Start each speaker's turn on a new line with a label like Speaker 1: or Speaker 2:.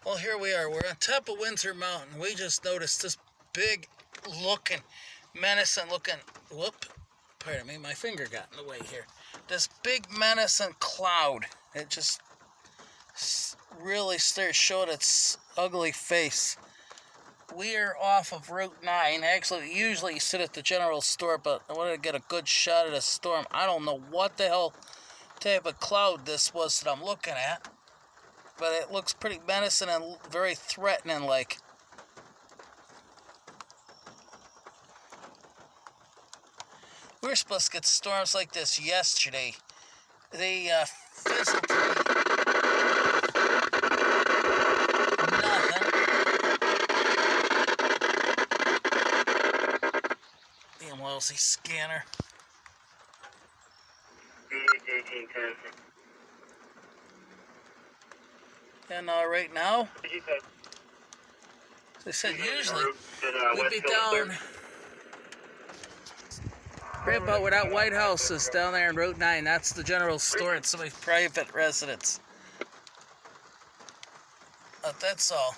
Speaker 1: Well, here we are. We're on top of Windsor Mountain. We just noticed this big looking, menacing looking, pardon me, my finger got in the way here. This big menacing cloud. It just really showed its ugly face. We are off of Route 9. Actually, usually you sit at the general store, but I wanted to get a good shot of the storm. I don't know what the hell type of cloud this was that I'm looking at, but it looks pretty menacing and very threatening like. We were supposed to get storms like this yesterday. They fizzled pretty. Nothing. Damn lousy scanner. And right now, as I said, usually we'd be down right about where that White House is down there in Route 9. That's the general store. It's somebody's private residence. But that's all.